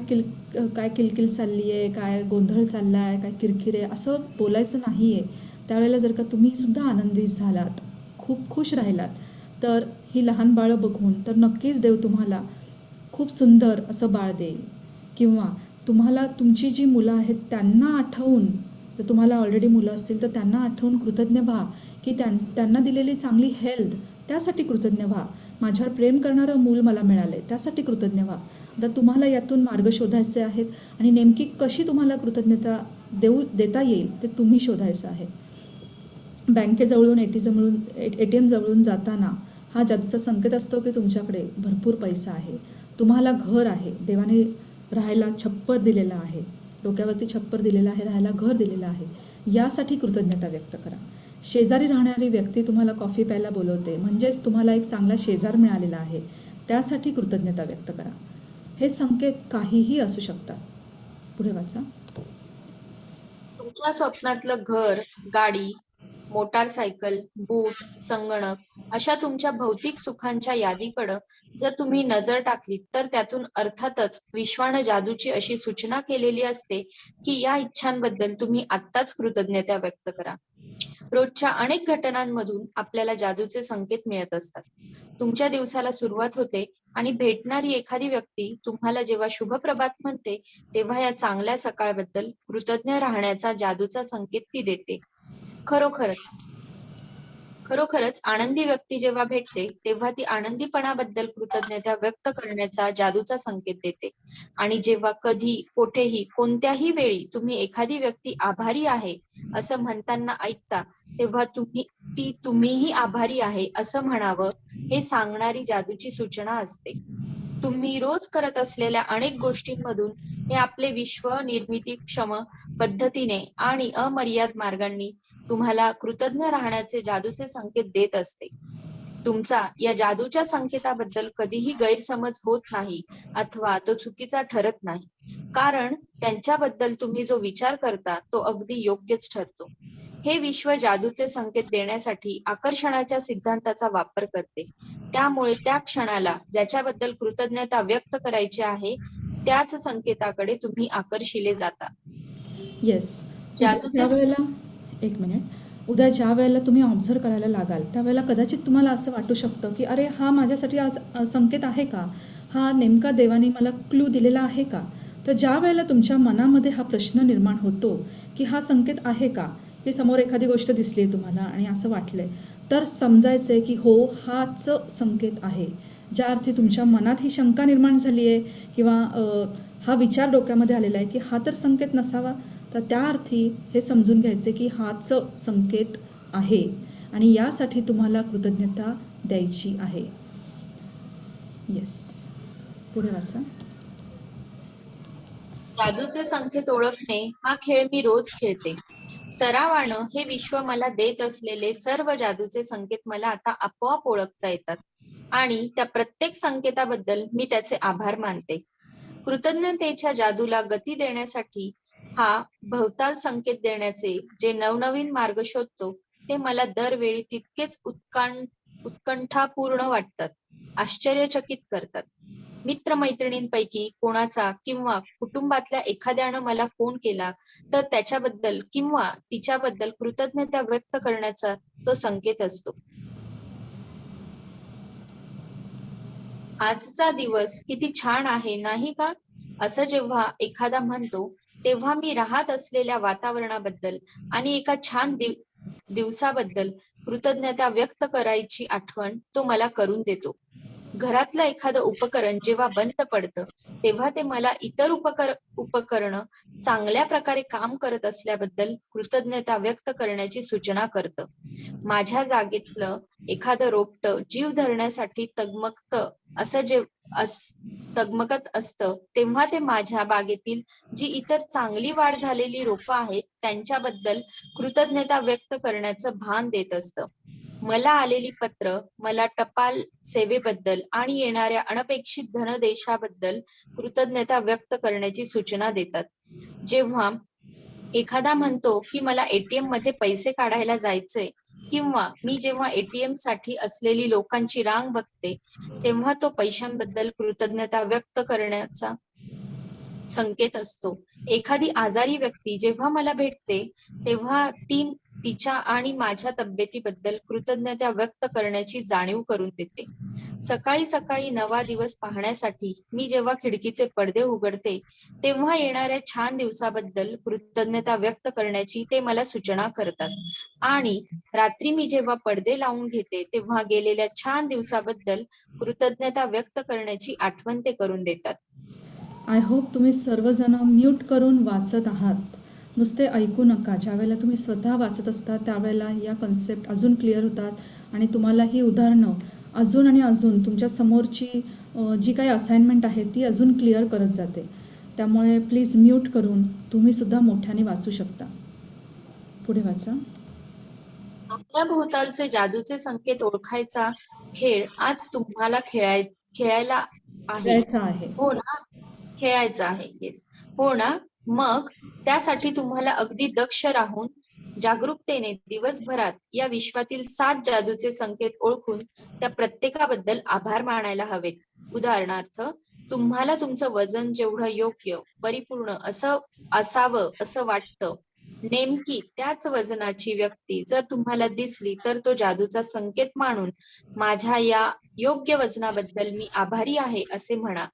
किलकिल चालली आहे, काय गोंधळ चालला आहे, काय किरकिर आहे, असं बोलायचं नाही आहे. त्यावेळेला जर का तुम्हीसुद्धा आनंदी झालात, खूप खुश राहिलात, तर ही लहान बाळं बघून तर नक्कीच देव तुम्हाला खूप सुंदर असं बाळ देईल. किंवा तुम्हाला तुमची जी मुलं आहेत त्यांना आठवून, जर तुम्हाला ऑलरेडी मुलं असतील तर त्यांना आठवून कृतज्ञ व्हा की त्यांना दिलेली चांगली हेल्थ, त्यासाठी कृतज्ञ व्हा. माझ्यावर प्रेम करणारं मूल मला मिळालं आहे, त्यासाठी कृतज्ञ व्हा. आता तुम्हाला यातून मार्ग शोधायचे आहेत आणि नेमकी कशी तुम्हाला कृतज्ञता देता येईल ते तुम्ही शोधायचं आहे. बँकेजवळून ATM जवळून जाताना हा जादूचा संकेत असतो की तुमच्याकडे भरपूर पैसा आहे, तुम्हाला घर आहे, देवाने राहायला छप्पर दिलेलं आहे, डोक्यावरती छप्पर दिलेलं आहे, राहायला घर दिलेलं आहे, यासाठी कृतज्ञता व्यक्त करा. शेजारी राहणारी व्यक्ती तुम्हाला कॉफी प्यायला बोलवते, म्हणजेच तुम्हाला एक चांगला शेजार मिळालेला आहे, त्यासाठी कृतज्ञता व्यक्त करा. हे संकेत काहीही असू शकतात. पुढे वाचा.
तुमच्या स्वप्नातलं घर, गाडी, मोटारसायकल, बूट, संगणक अशा तुमच्या भौतिक सुखांच्या यादीकडं जर तुम्ही नजर टाकली तर त्यातून अर्थातच विश्वानं जादूची अशी सूचना केलेली असते की या इच्छांबद्दल तुम्ही आत्ताच कृतज्ञता व्यक्त करा. रोजच्या अनेक घटनांमधून आपल्याला जादूचे संकेत मिळत असतात. तुमच्या दिवसाला सुरुवात होते आणि भेटणारी एखादी व्यक्ती तुम्हाला जेव्हा शुभप्रभात म्हणते, तेव्हा या चांगल्या सकाळबद्दल कृतज्ञ राहण्याचा जादूचा संकेत ती देते. खरोखरच आनंदी व्यक्ती जेव्हा भेटते तेव्हा ती आनंदीपणाबद्दल कृतज्ञता व्यक्त करण्याचा जादूचा संकेत देते. आणि जेव्हा कधी, कोठेही, कोणत्याही वेळी तुम्ही एखादी व्यक्ती आभारी आहे असं म्हणताना ऐकता, तेव्हा तुम्हीही आभारी आहे असं म्हणावं, हे सांगणारी जादूची सूचना असते. तुम्ही रोज करत असलेल्या अनेक गोष्टींमधून हे आपले विश्व निर्मितीक्षम पद्धतीने आणि अमर्याद मार्गांनी तुम्हाला कृतज्ञ राहण्याचे जादूचे संकेत देत असते. तुमचा या जादूच्या संकेताबद्दल कधीही गैरसमज होत नाही अथवा तो चुकीचा ठरत नाही, कारण त्यांच्याबद्दल तुम्ही जो विचार करता तो अगदी योग्यच ठरतो. हे विश्व जादूचे संकेत देण्यासाठी आकर्षणाच्या सिद्धांताचा वापर करते. त्यामुळे त्या क्षणाला ज्याच्याबद्दल कृतज्ञता व्यक्त करायची आहे त्याच संकेताकडे तुम्ही आकर्षिले जाता.
येस.
जादूचे
त्यावेळेला एक मिनिट. उद्या ज्या वेळेला तुम्ही ऑब्झर्व करायला लागाल त्यावेळेला कदाचित तुम्हाला असं वाटू शकतं की अरे हा माझ्यासाठी आज संकेत आहे का, हा नेमका देवाने मला क्लू दिलेला आहे का. तर ज्या वेळेला तुमच्या मनामध्ये हा प्रश्न निर्माण होतो की हा संकेत आहे का, की समोर एखादी गोष्ट दिसली आहे तुम्हाला आणि असं वाटलंय, तर समजायचं आहे की हो, हाच संकेत आहे. ज्या अर्थी तुमच्या मनात ही शंका निर्माण झाली आहे किंवा हा विचार डोक्यामध्ये आलेला आहे की हा तर संकेत नसावा, तर त्या अर्थी हे समजून घ्यायचे की हाच संकेत आहे आणि यासाठी तुम्हाला कृतज्ञता द्यायची आहे. येस. पुढे वाचा.
जादूचे संकेत ओळखणे हा खेळ मी रोज खेळते. सरावानं हे विश्व मला देत असलेले सर्व जादूचे संकेत मला आता आपोआप ओळखता येतात आणि त्या प्रत्येक संकेताबद्दल मी त्याचे आभार मानते. कृतज्ञतेच्या जादूला गती देण्यासाठी हा भवताल संकेत देण्याचे जे नवनवीन मार्ग शोधतो ते मला दरवेळी तितकेच उत्कंठापूर्ण वाटतात, आश्चर्यचकित करतात. मित्रमैत्रिणींपैकी कोणाचा किंवा कुटुंबातल्या एखाद्यानं मला फोन केला तर त्याच्याबद्दल किंवा तिच्याबद्दल कृतज्ञता व्यक्त करण्याचा तो संकेत असतो. आजचा दिवस किती छान आहे नाही का, असं जेव्हा एखादा म्हणतो तेव्हा मी राहत असलेल्या वातावरणाबद्दल आणि एका छान दिवसाबद्दल कृतज्ञता व्यक्त करायची आठवण तो मला करून देतो. घरातलं एखादं उपकरण जेव्हा बंद पडतं तेव्हा ते मला इतर उपकरणं चांगल्या प्रकारे काम करत असल्याबद्दल कृतज्ञता व्यक्त करण्याची सूचना करतं. माझ्या जागेतलं एखादं रोपटं जीव धरण्यासाठी तगमगत असतं तेव्हा ते माझ्या बागेतील जी इतर चांगली वाढ झालेली रोपं आहेत त्यांच्याबद्दल कृतज्ञता व्यक्त करण्याचं भान देत असतं. मला आलेली पत्र मला टपाल सेवेबद्दल आणि येणाऱ्या अनपेक्षित धनदेशाबद्दल कृतज्ञता व्यक्त करण्याची सूचना देतात. जेव्हा एखादा म्हणतो की मला एटीएम मध्ये पैसे काढायला जायचंय किंवा मी जेव्हा एटीएम साठी असलेली लोकांची रांग बघते तेव्हा तो पैशांबद्दल कृतज्ञता व्यक्त करण्याचा संकेत असतो. एखादी आजारी व्यक्ती जेव्हा मला भेटते तेव्हा तिच्या आणि माझ्या तब्येतीबद्दल कृतज्ञता व्यक्त करण्याची जाणीव करून देते. सकाळी सकाळी नवा दिवस पाहण्यासाठी मी जेव्हा खिडकीचे पडदे उघडते तेव्हा येणाऱ्या छान दिवसाबद्दल कृतज्ञता व्यक्त करण्याची ते मला सूचना करतात आणि रात्री मी जेव्हा पडदे लावून घेते तेव्हा गेलेल्या छान दिवसाबद्दल कृतज्ञता व्यक्त करण्याची आठवण ते करून देतात.
आय होप तुम्ही सर्वजण म्यूट करून वाचत आहात. नुसते ऐकू नका. ज्यावेळेला तुम्ही स्वतः वाचत असता त्यावेळेला या कन्सेप्ट अजून क्लिअर होतात आणि तुम्हाला ही उदाहरणं अजून आणि अजून तुमच्या समोरची जी काही असाइनमेंट आहे ती अजून क्लिअर करत जाते. त्यामुळे प्लीज म्यूट करून तुम्ही सुद्धा मोठ्याने वाचू शकता. पुढे वाचा.
आपल्या भोवतालचे जादूचे संकेत ओळखायचा खेळ आज तुम्हाला खेळायला आहे.
द्यायचा आहे.
हो ना, खेळायचा आहे. येस, हो ना. मग त्यासाठी तुम्हाला अगदी दक्ष राहून जागरूकतेने दिवसभरात या विश्वातील 7 जादूचे संकेत ओळखून त्या प्रत्येकाबद्दल आभार मानायला हवेत. उदाहरणार्थ, तुम्हाला तुमचं वजन जेवढं योग्य, परिपूर्ण असावं असं वाटतं, नेमकी त्याच वजनाची व्यक्ती जर तुम्हाला दिसली तर तो जादूचा संकेत मानून माझ्या या योग्य वजनाबद्दल मी आभारी आहे असे म्हणा.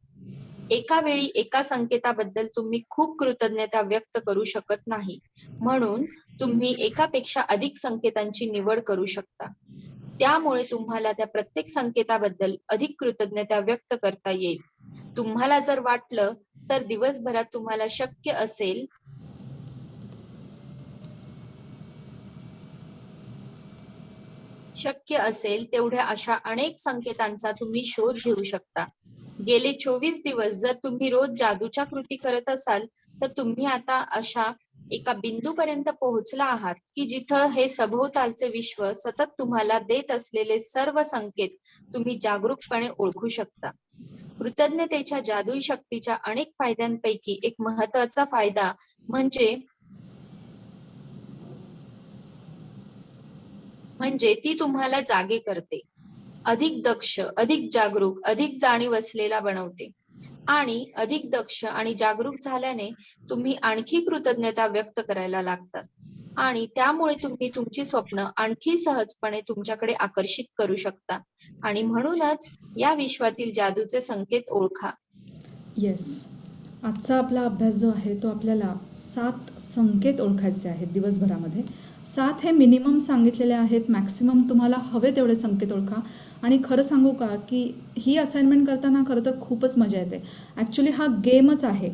एका वेळी एका संकेताबद्दल तुम्ही खूप कृतज्ञता व्यक्त करू शकत नाही, म्हणून तुम्ही एकापेक्षा अधिक संकेतांची निवड करू शकता. त्यामुळे तुम्हाला त्या प्रत्येक संकेताबद्दल अधिक कृतज्ञता व्यक्त करता येईल. तुम्हाला जर वाटलं तर दिवसभरात तुम्हाला शक्य असेल तेवढ्या अशा अनेक संकेतांचा तुम्ही शोध घेऊ शकता. गेले 24 दिवस जर तुम्ही रोज जादूच्या कृती करत असाल तर तुम्ही आता अशा एका बिंदूपर्यंत पोहोचला आहात की जिथं हे सभोवतालचे विश्व सतत तुम्हाला देत असलेले सर्व संकेत तुम्ही जागरूकपणे ओळखू शकता. कृतज्ञतेच्या जादुई शक्तीच्या अनेक फायद्यांपैकी एक महत्वाचा फायदा म्हणजे ती तुम्हाला जागे करते, अधिक दक्ष, अधिक जागरूक, अधिक जाणीव असलेला बनवते. आणि अधिक दक्ष आणि जागरूक झाल्याने तुम्ही आणखी कृतज्ञता व्यक्त करायला लागतात आणि त्यामुळे तुम्ही तुमची स्वप्न आणखी सहजपणे तुमच्याकडे आकर्षित करू शकता. आणि म्हणूनच या विश्वातील जादूचे संकेत ओळखा.
येस, आजचा आपला अभ्यास जो आहे तो आपल्याला 7 संकेत ओळखायचे आहेत दिवसभरामध्ये. 7 हे मिनिमम सांगितलेले आहेत. मॅक्सिमम तुम्हाला हवे तेवढे संकेत ओळखा. आणि खरं सांगू का की ही असाइनमेंट करताना खरं तर खूपच मजा येते. ॲक्च्युली हा गेमच आहे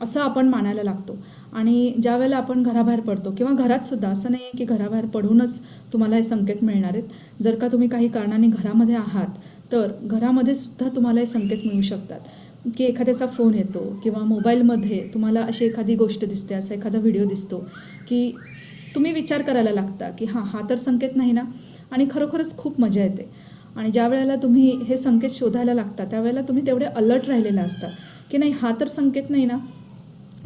असं आपण मानायला लागतो. आणि ज्या वेळेला आपण घराबाहेर पडतो किंवा घरातसुद्धा असं नाही आहे की घराबाहेर पडूनच तुम्हाला हे संकेत मिळणार आहेत. जर का तुम्ही काही कारणाने घरामध्ये आहात तर घरामध्ये सुद्धा तुम्हाला हे संकेत मिळू शकतात. की एखाद्याचा फोन येतो किंवा मोबाईलमध्ये तुम्हाला अशी एखादी गोष्ट दिसते, असा एखादा व्हिडिओ दिसतो की तुम्ही विचार करायला लागता की हां, हा तर संकेत नाही ना, आणि खरोखरच खूप मजा येते. आणि ज्या वेळेला तुम्ही हे संकेत शोधायला लागता त्यावेळेला तुम्ही तेवढे अलर्ट राहिलेला असता की नाही, हा तर संकेत नाही ना,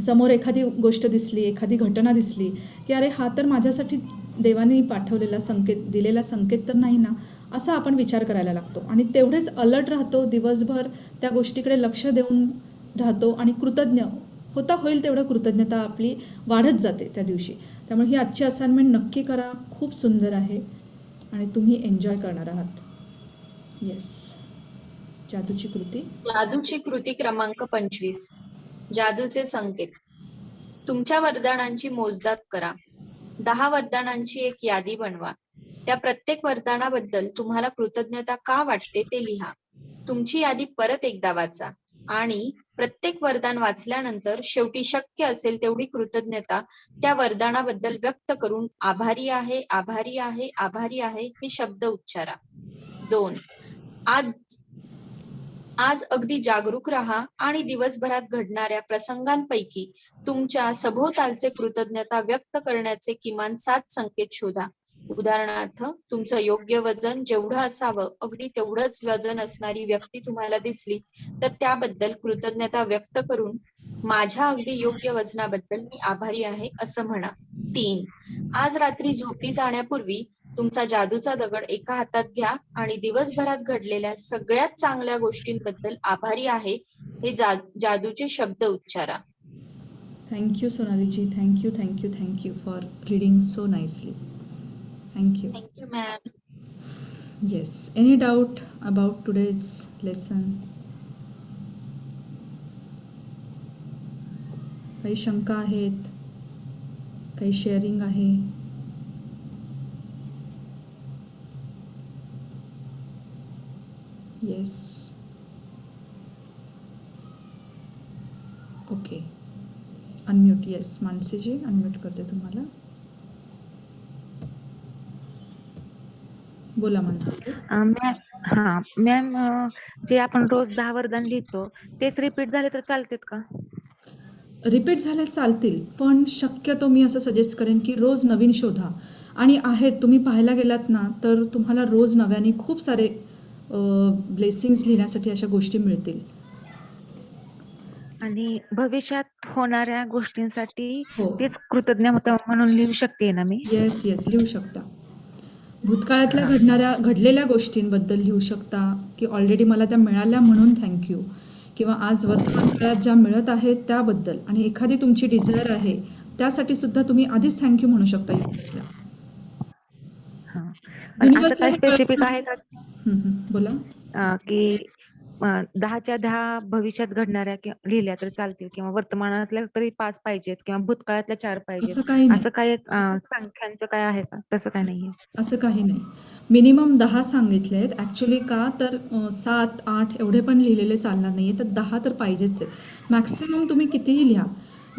समोर एखादी गोष्ट दिसली, एखादी घटना दिसली की अरे हा तर माझ्यासाठी देवाने पाठवलेला संकेत, दिलेला संकेत तर नाही ना, असा आपण विचार करायला लागतो आणि तेवढेच अलर्ट राहतो दिवसभर, त्या गोष्टीकडे लक्ष देऊन राहतो आणि कृतज्ञ होता होईल तेवढं कृतज्ञता आपली वाढत जाते त्या दिवशी. त्यामुळे ही आजची असाइनमेंट नक्की करा, खूप सुंदर आहे आणि तुम्ही एन्जॉय करणार आहात. येस, जादूची कृती.
जादूची कृती क्रमांक 25. जादूचे संकेत. तुमच्या वरदानांची मोजदाद करा. 10 वरदानांची एक यादी बनवा. त्या प्रत्येक वरदानाबद्दल तुम्हाला कृतज्ञता का वाटते ते लिहा. तुमची यादी परत एकदा वाचा आणि प्रत्येक वरदान वाचल्यानंतर शेवटी शक्य असेल तेवढी कृतज्ञता त्या वरदानाबद्दल व्यक्त करून आभारी आहे, आभारी आहे, आभारी आहे हे शब्द उच्चारा. 2. आज अगदी जागरूक राहा आणि दिवसभरात घडणाऱ्या प्रसंगांपैकी तुमच्या सभोवतालचे कृतज्ञता व्यक्त करण्याचे किमान 7 संकेत शोधा. उदाहरणार्थ, तुमचं योग्य वजन जेवढं असावं अगदी तेवढंच वजन असणारी व्यक्ती तुम्हाला दिसली तर त्याबद्दल कृतज्ञता व्यक्त करून माझ्या अगदी योग्य वजनाबद्दल मी आभारी आहे असं म्हणा. 3. आज रात्री झोपी जाण्यापूर्वी तुमचा जादूचा दगड एका हातात घ्या आणि दिवसभरात घडलेल्या सगळ्यात चांगल्या गोष्टींबद्दल आभारी आहे हे जादूचे शब्द उच्चारा.
Thank you Sonaliji, thank you thank you thank you for reading so nicely. Thank you.
Thank you ma'am.
Yes, any doubt about today's lesson? काही शंका आहेत, काही शेअरिंग आहे? Yes, okay. Unmute. Yes, Mansiji unmute करते तुम्हाला. बोला मानसी.
मॅम, जे आपण रोज 10 वरदान लिहितो तेच रिपीट झाले तर चालतात का?
रिपीट झाल्या चालतील, पण शक्यतो मी असं सजेस्ट करेन की रोज नवीन शोधा. आणि आहेत, तुम्ही पाहायला गेलात ना तर तुम्हाला रोज नव्याने खूप सारे ब्लेसिंग्स लिहिण्यासाठी अशा गोष्टी मिळतील.
आणि भविष्यात होणाऱ्या गोष्टींसाठी
हो,
तेच कृतज्ञता म्हणून लिहू शकते ना मी?
येस येस, लिहू शकता. भूतकाळातल्या
हां.
घडलेल्या गोष्टींबद्दल लिहू शकता की ऑलरेडी मला त्या मिळाल्या म्हणून थँक्यू, किंवा आज वर्तमान काळात ज्या मिळत आहेत त्याबद्दल, आणि एखादी तुमची डिझायर आहे त्यासाठी सुद्धा तुम्ही आधीच थँक्यू म्हणू शकता युनिवर्सला.
हां. पण असं काही स्पेसिफिक आहे का
बोला.
की 10च्या 10 भविष्यात घडणाऱ्या लिहिल्या तर चालतील किंवा वर्तमानातल्या तरी 5 पाहिजेत किंवा भूतकाळातल्या 4 पाहिजेत,
असं काही नाही,
असं काही संख्यांचं काय आहे का? तसं काही नाहीये?
असं काही नाही. मिनिमम 10 सांगितले आहेत ॲक्च्युली. का तर 7, 8 एवढे पण लिहिलेले चालणार नाही आहे, तर 10 तर पाहिजेच आहेत. मॅक्सिमम तुम्ही कितीही लिहा.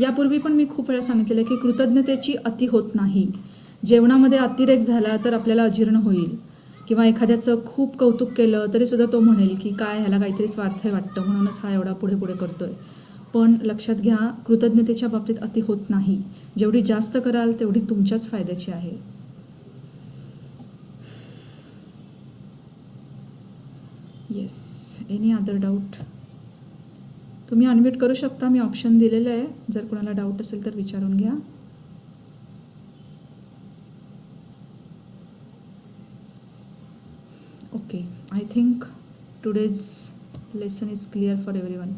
यापूर्वी पण मी खूप वेळा सांगितलेलं आहे की कृतज्ञतेची अति होत नाही. जेवणामध्ये अतिरेक झाला तर आपल्याला अजीर्ण होईल, किंवा एखाद्याचं खूप कौतुक केलं तरीसुद्धा तो म्हणेल की काय ह्याला काहीतरी स्वार्थ वाटतं म्हणूनच हा एवढा पुढे पुढे करतोय. पण लक्षात घ्या, कृतज्ञतेच्या बाबतीत अति होत नाही. जेवढी जास्त कराल तेवढी तुमच्याच फायद्याची आहे. Yes, any other doubt? तुम्ही अनम्यूट करू शकता, मी ऑप्शन दिलेलं आहे. जर कोणाला डाऊट असेल तर विचारून घ्या. Okay, I think today's lesson is clear for everyone.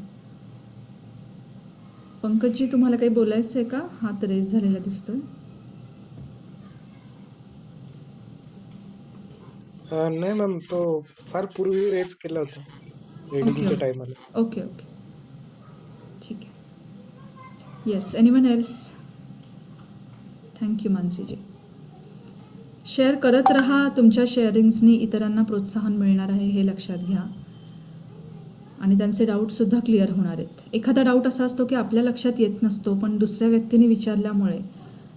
Pankajji, तुम्हाला काही बोलायचं आहे का? हात रेज झालेला दिसतोय.
नाही मॅम, तो फार पूर्वी रेज केला होता रीडिंगच्या टायमाला.
ओके ओके, ठीक आहे. Yes, anyone else? Thank you Mansiji. Share करत राहा. तुमच्या शेअरिंग्सनी इतरांना प्रोत्साहन मिळणार आहे हे लक्षात घ्या, आणि त्यांचे डाऊटसुद्धा क्लिअर होणार आहेत. एखादा डाऊट असा असतो की आपल्या लक्षात येत नसतो, पण दुसऱ्या व्यक्तीने विचारल्यामुळे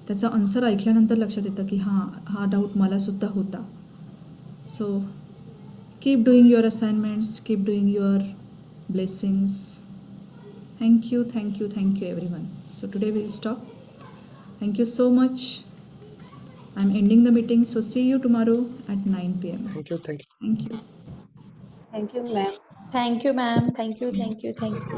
त्याचा आन्सर ऐकल्यानंतर लक्षात येतं की हा डाऊट मलासुद्धा होता. So keep doing your assignments, keep doing your blessings. Thank you, thank you, thank you, everyone. So today we'll stop. Thank you so much. I'm ending the meeting. So see you tomorrow at 9 p.m.
Thank you.
Thank you.
Thank you ma'am.
Thank you ma'am. Thank you.